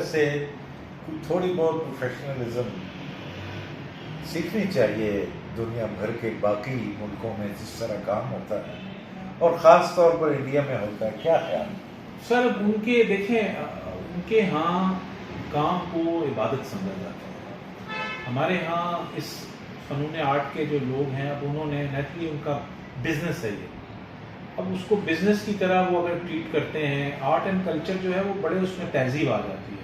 سے تھوڑی بہت پروفیشنلزم سیکھنی چاہیے دنیا بھر کے باقی ملکوں میں جس طرح کام ہوتا ہے اور خاص طور پر انڈیا میں ہوتا ہے. کیا خیال؟ سر ان کے دیکھیں ان کے ہاں کام کو عبادت سمجھا جاتا ہے. ہمارے ہاں اس فنون آرٹ کے جو لوگ ہیں اب انہوں نے نیچرلی ان کا بزنس ہے یہ, اب اس کو بزنس کی طرح وہ اگر ٹریٹ کرتے ہیں, آرٹ اینڈ کلچر جو ہے وہ بڑے اس میں تہذیب آ جاتی ہے.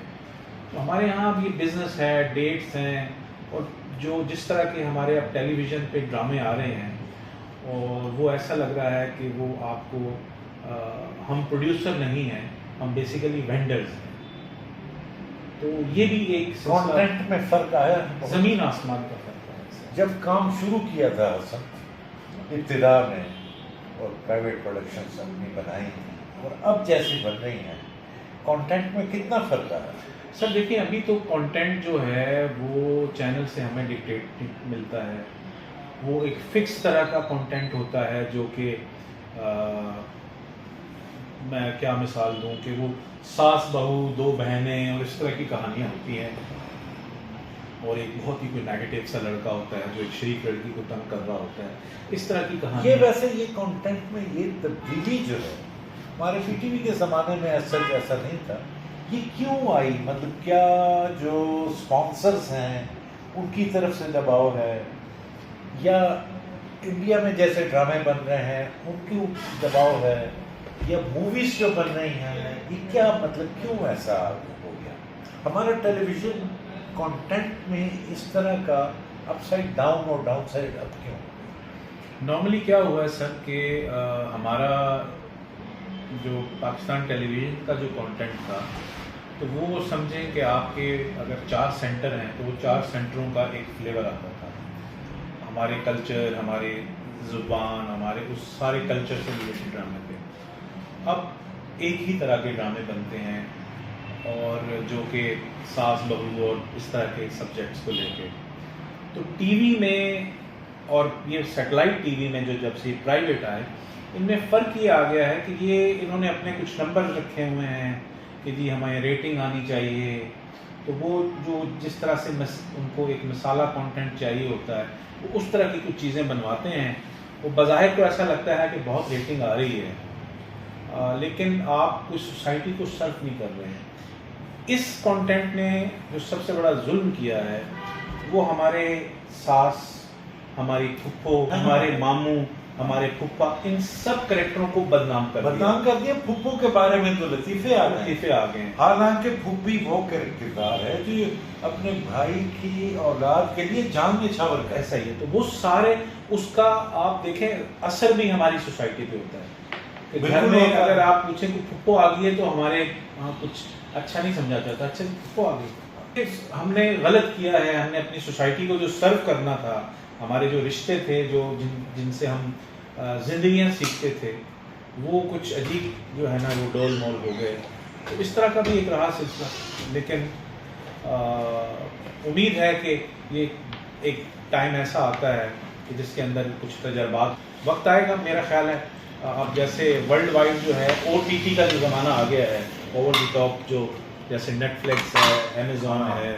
تو ہمارے یہاں اب یہ بزنس ہے, ڈیٹس ہیں, اور جو جس طرح کے ہمارے اب ٹیلی ویژن پہ ڈرامے آ رہے ہیں اور وہ ایسا لگ رہا ہے کہ وہ آپ کو ہم پروڈیوسر نہیں ہیں, ہم بیسیکلی وینڈرز ہیں. تو یہ بھی ایک کانٹینٹ میں فرق آیا, زمین آسمان کا فرق ہے. جب کام شروع کیا تھا حسن ابتدا میں اور پرائیویٹ پروڈکشنز اپنی بنائی ہیں اور اب جیسی بن رہی ہیں, کانٹینٹ میں کتنا فرق آیا؟ سر دیکھیں ابھی تو کانٹینٹ جو ہے وہ چینل سے ہمیں ڈکٹیٹ ملتا ہے, وہ ایک فکس طرح کا کانٹینٹ ہوتا ہے جو کہ میں کیا مثال دوں کہ وہ ساس بہو, دو بہنیں اور اس طرح کی کہانیاں ہوتی ہیں, اور ایک بہت ہی کوئی نیگیٹو سا لڑکا ہوتا ہے جو ایک شریف لڑکی کو تنگ کر رہا ہوتا ہے, اس طرح کی کہانی. یہ ویسے یہ کانٹینٹ میں یہ تبدیلی جو ہے ہمارے پی ٹی وی کے زمانے میں ایسا نہیں تھا, یہ کیوں آئی؟ مطلب کیا جو اسپانسرز ہیں ان کی طرف سے دباؤ ہے, یا انڈیا میں جیسے ڈرامے بن رہے ہیں ان کی دباؤ ہے, یا موویز جو بن رہی ہیں, یہ کیا مطلب کیوں ایسا ہو گیا؟ ہمارا ٹیلی ویژن کانٹینٹ میں اس طرح کا اپ سائڈ ڈاؤن اور ڈاؤن سائڈ اپ کیوں؟ نارملی کیا ہوا ہے سر کہ ہمارا جو پاکستان ٹیلی ویژن کا جو کانٹینٹ تھا تو وہ سمجھیں کہ آپ کے اگر 4 سینٹر ہیں تو وہ 4 سینٹروں کا ایک فلیور آتا تھا. ہمارے کلچر, ہمارے زبان, ہمارے اس سارے کلچر سے ریلیٹڈ ڈرامے تھے. اب ایک ہی طرح کے ڈرامے بنتے ہیں اور جو کہ ساس بہو اور اس طرح کے سبجیکٹس کو لے کے. تو ٹی وی میں اور یہ سیٹلائٹ ٹی وی میں جو جب سے پرائیویٹ آئے ان میں فرق یہ آ گیا ہے کہ یہ انہوں نے اپنے کچھ نمبر رکھے ہوئے ہیں کہ جی ہمیں ریٹنگ آنی چاہیے, تو وہ جو جس طرح سے ان کو ایک مسالہ کانٹینٹ چاہیے ہوتا ہے وہ اس طرح کی کچھ چیزیں بنواتے ہیں. وہ بظاہر تو ایسا لگتا ہے کہ بہت ریٹنگ آ رہی ہے, لیکن آپ کوئی سوسائٹی کو سرو نہیں کر رہے ہیں. اس کانٹینٹ نے جو سب سے بڑا ظلم کیا ہے وہ ہمارے ساس, ہماری پھپھو, ہمارے ماموں, ہمارے پھپھا, ان سب کریکٹروں کو بدنام کر دیا. پھپھو کے بارے میں تو لطیفے آ گئے ہیں, حالانکہ پھوپھی وہ کردار ہے جو اپنے بھائی کی اولاد کے لیے جان نچھاور کا. ایسا ہی ہے. تو وہ سارے اس کا آپ دیکھیں اثر بھی ہماری سوسائٹی پہ ہوتا ہے. گھر میں اگر آپ پوچھیں کہ پھپھو آ گئی ہے تو ہمارے وہاں کچھ اچھا نہیں سمجھا جاتا, اچھا پھپھو آ گئی. ہم نے غلط کیا ہے, ہم نے اپنی سوسائٹی کو جو سرو کرنا تھا, ہمارے جو رشتے تھے جو جن سے ہم زندگیاں سیکھتے تھے, وہ کچھ عجیب جو ہے نا وہ ڈول مول ہو گئے. تو اس طرح کا بھی ایک رہا سلسلہ, لیکن امید ہے کہ یہ ایک ٹائم ایسا آتا ہے کہ جس کے اندر کچھ تجربات, وقت آئے گا میرا خیال ہے. اب جیسے ورلڈ وائڈ جو ہے او ٹی ٹی کا جو زمانہ آ گیا ہے, اوور دی ٹاپ, جو جیسے نیٹ فلکس ہے, امیزون ہے,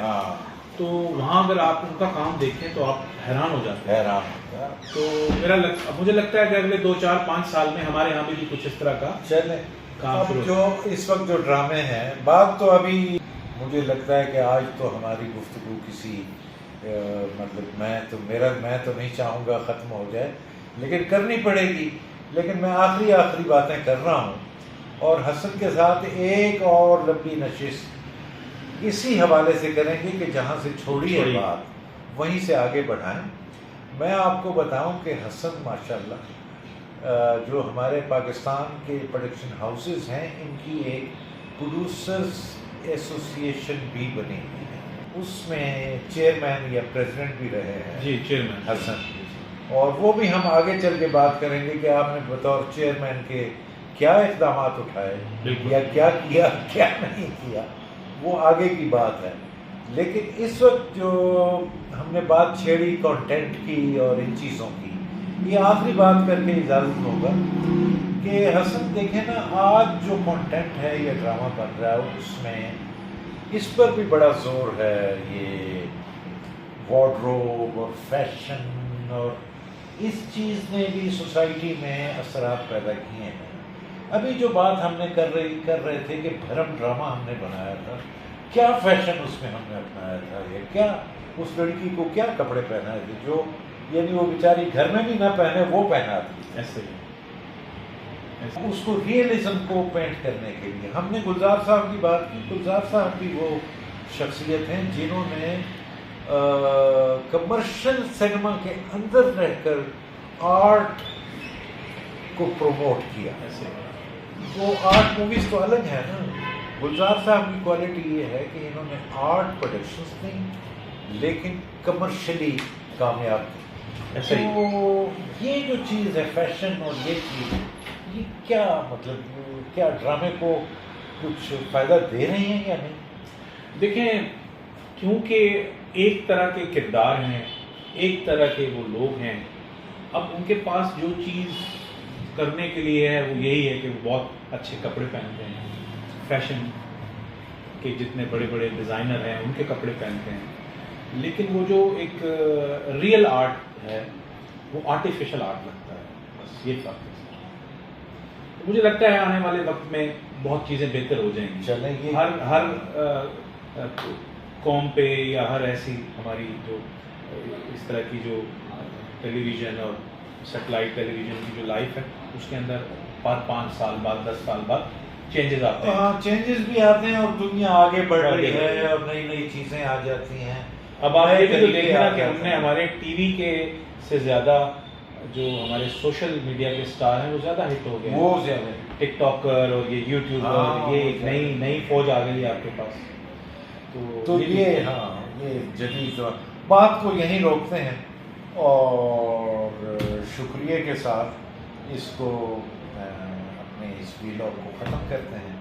تو وہاں اگر آپ ان کا کام دیکھیں تو آپ حیران ہو جاتے ہیں. تو مجھے لگتا ہے کہ اگلے 2-4-5 سال میں ہمارے یہاں بھی کچھ اس طرح کا چلے کام شروع. جو اس وقت جو ڈرامے ہیں, بات تو ابھی مجھے لگتا ہے کہ آج تو ہماری گفتگو کسی مطلب میں تو نہیں چاہوں گا ختم ہو جائے, لیکن کرنی پڑے گی. لیکن میں آخری باتیں کر رہا ہوں, اور حسن کے ساتھ ایک اور لمبی نشست اسی حوالے سے کریں گے کہ جہاں سے چھوڑی ہے بات وہیں سے آگے بڑھائیں. میں آپ کو بتاؤں کہ حسن ماشاءاللہ جو ہمارے پاکستان کے پروڈکشن ہاؤسز ہیں ان کی ایک پروڈیوسرز ایسوسی ایشن بھی بنی ہوئی ہے, اس میں چیئرمین یا پریزیڈنٹ بھی رہے ہیں. جی چیئرمین حسن, اور وہ بھی ہم آگے چل کے بات کریں گے کہ آپ نے بطور چیئرمین کے کیا اقدامات اٹھائے یا کیا کیا کیا نہیں کیا, وہ آگے کی بات ہے. لیکن اس وقت جو ہم نے بات چھیڑی کانٹینٹ کی اور ان چیزوں کی, یہ آخری بات کر کے اجازت ہوگا کہ حسن دیکھیں نا, آج جو کانٹینٹ ہے یا ڈرامہ بن رہا ہے اس میں اس پر بھی بڑا زور ہے، یہ وارڈروب اور فیشن، اور اس چیز نے بھی سوسائٹی میں اثرات پیدا کیے ہیں۔ ابھی جو بات ہم نے کر رہے تھے کہ بھرم ڈرامہ ہم نے بنایا تھا، کیا فیشن اس میں ہم نے اپنایا تھا، یا کیا اس لڑکی کو کیا کپڑے پہنائے تھے جو یعنی وہ بیچاری گھر میں بھی نہ پہنے وہ پہناتی تھی۔ ایسے ہی اس کو ریئلزم کو پینٹ کرنے کے لیے ہم نے گلزار صاحب کی بات کی۔ گلزار صاحب بھی وہ شخصیت ہیں جنہوں نے کمرشل سینما کے اندر رہ کر آرٹ کو پروموٹ کیا۔ ایسے ہی وہ آرٹ موویز تو الگ ہے نا۔ گلزار صاحب کی کوالٹی یہ ہے کہ انہوں نے آرٹ پروڈکشنز دیں لیکن کمرشلی کامیاب تھی۔ ایسے ہی تو یہ جو چیز ہے فیشن اور یہ چیز، یہ کیا مطلب کیا ڈرامے کو کچھ فائدہ دے رہے ہیں یا نہیں؟ دیکھیں، کیونکہ ایک طرح کے کردار ہیں، ایک طرح کے وہ لوگ ہیں، اب ان کے پاس جو چیز کرنے کے لیے ہے وہ یہی ہے کہ وہ بہت اچھے کپڑے پہنتے ہیں، فیشن کے جتنے بڑے بڑے ڈیزائنر ہیں ان کے کپڑے پہنتے ہیں، لیکن وہ جو ایک ریئل آرٹ ہے وہ آرٹیفیشل آرٹ لگتا ہے، بس یہ فرق ہے۔ مجھے لگتا ہے آنے والے وقت میں بہت چیزیں بہتر ہو جائیں گی۔ چلیں یہ ہر قوم پہ یا ہر ایسی ہماری جو اس طرح کی جو ٹیلی ویژن اور سیٹلائٹ ٹیلی ویژن کی جو لائف ہے اس کے اندر 5 سال بعد 10 سال بعد چینجز آتے ہیں۔ ہاں چینجز بھی آتے ہیں اور دنیا آگے بڑھ رہی ہے اور نئی نئی چیزیں آ جاتی ہیں۔ اب آپ یہ بھی تو دیکھیں نا کہ ہم نے ہمارے ٹی وی کے سے زیادہ جو ہمارے سوشل میڈیا کے سٹار ہیں وہ زیادہ ہٹ ہو گئے، وہ زیادہ ٹک ٹاکر اور یہ یوٹیوبر، یہ ایک نئی فوج آ گئی ہے آپ کے پاس۔ تو یہ ہاں یہ جدید بات کو یہیں روکتے ہیں اور شکریہ کے ساتھ اس کو اپنے اس ویلاگ کو ختم کرتے ہیں۔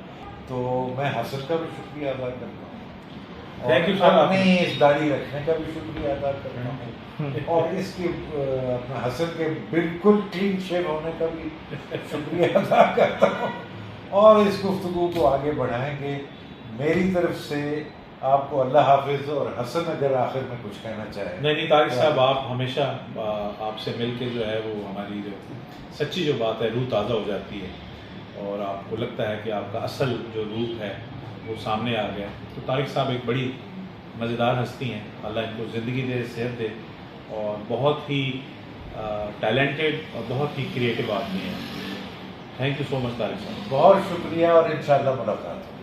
تو میں حسن کا بھی شکریہ ادا کرتا ہوں، تھینک یو سر، اپنی اس داڑھی رکھنے کا بھی شکریہ ادا کرتا ہوں، اور اس کی اپنا حسن کے بالکل کلین شیو ہونے کا بھی شکریہ ادا کرتا ہوں، اور اس گفتگو کو آگے بڑھائیں گے۔ میری طرف سے آپ کو اللہ حافظ، اور حسن اگر آخر میں کچھ کہنا چاہیں۔ نہیں طارق صاحب، آپ ہمیشہ آپ سے مل کے جو ہے وہ ہماری جو سچی جو بات ہے روح تازہ ہو جاتی ہے، اور آپ کو لگتا ہے کہ آپ کا اصل جو روپ ہے وہ سامنے آ گیا۔ تو طارق صاحب ایک بڑی مزیدار ہستی ہیں، اللہ ان کو زندگی دے، صحت دے، اور بہت ہی ٹیلنٹڈ اور بہت ہی کریٹو آدمی ہیں۔ تھینک یو سو مچ طارق صاحب، بہت شکریہ، اور انشاءاللہ ملاقات ہو۔